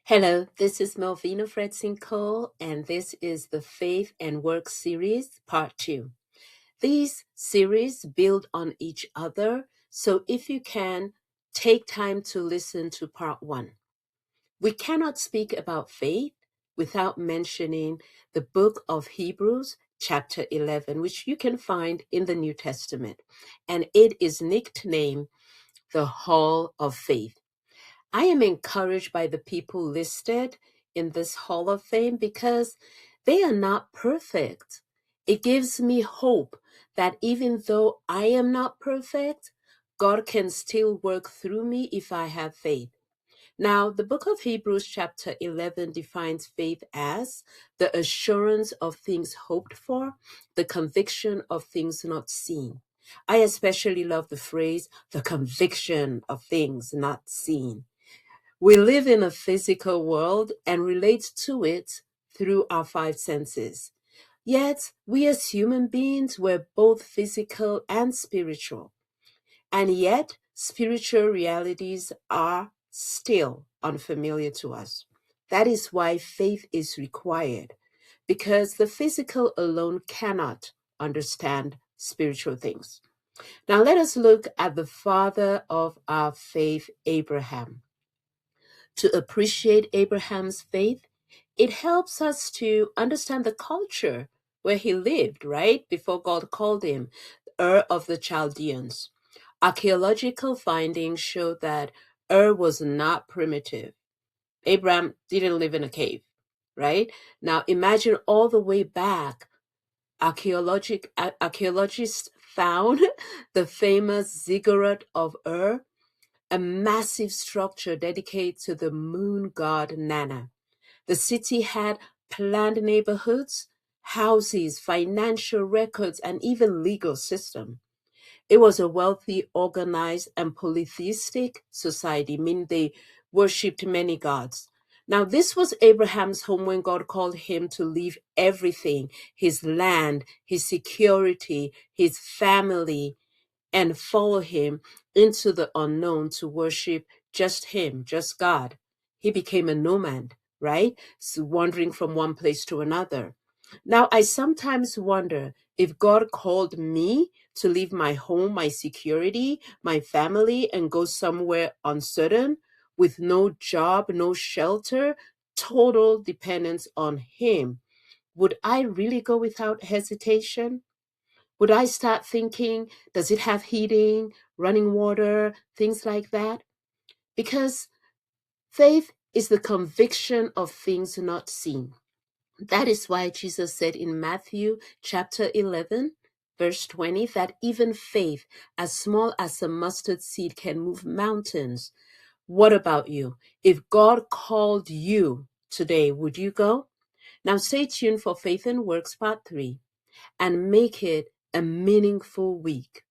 Hello, this is Melvina Fredson-Cole, and this is the Faith and Work series, part 2. These series build on each other, so if you can, take time to listen to part 1. We cannot speak about faith without mentioning the book of Hebrews, chapter 11, which you can find in the New Testament, and it is nicknamed the Hall of Faith. I am encouraged by the people listed in this Hall of Fame because they are not perfect. It gives me hope that even though I am not perfect, God can still work through me if I have faith. Now, the book of Hebrews, chapter 11, defines faith as the assurance of things hoped for, the conviction of things not seen. I especially love the phrase, the conviction of things not seen. We live in a physical world and relate to it through our five senses. Yet, we as human beings were both physical and spiritual. And yet, spiritual realities are still unfamiliar to us. That is why faith is required, because the physical alone cannot understand spiritual things. Now, let us look at the father of our faith, Abraham. To appreciate Abraham's faith, it helps us to understand the culture where he lived, right? Before God called him, Ur of the Chaldeans. Archaeological findings show that Ur was not primitive. Abraham didn't live in a cave, right? Now imagine all the way back, archaeologists found the famous ziggurat of Ur, a massive structure dedicated to the moon god Nana. The city had planned neighborhoods, houses, financial records, and even legal system. It was a wealthy, organized, and polytheistic society, meaning they worshipped many gods. Now, this was Abraham's home when God called him to leave everything, his land, his security, his family, and follow him into the unknown to worship just him, just God. He became a nomad, right? So wandering from one place to another. Now, I sometimes wonder if God called me to leave my home, my security, my family, and go somewhere uncertain with no job, no shelter, total dependence on Him. Would I really go without hesitation? Would I start thinking, does it have heating, running water, things like that? Because faith is the conviction of things not seen. That is why Jesus said in Matthew chapter 11, verse 20, that even faith as small as a mustard seed can move mountains. What about you? If God called you today, would you go? Now stay tuned for Faith and Works Part 3 and make it a meaningful week.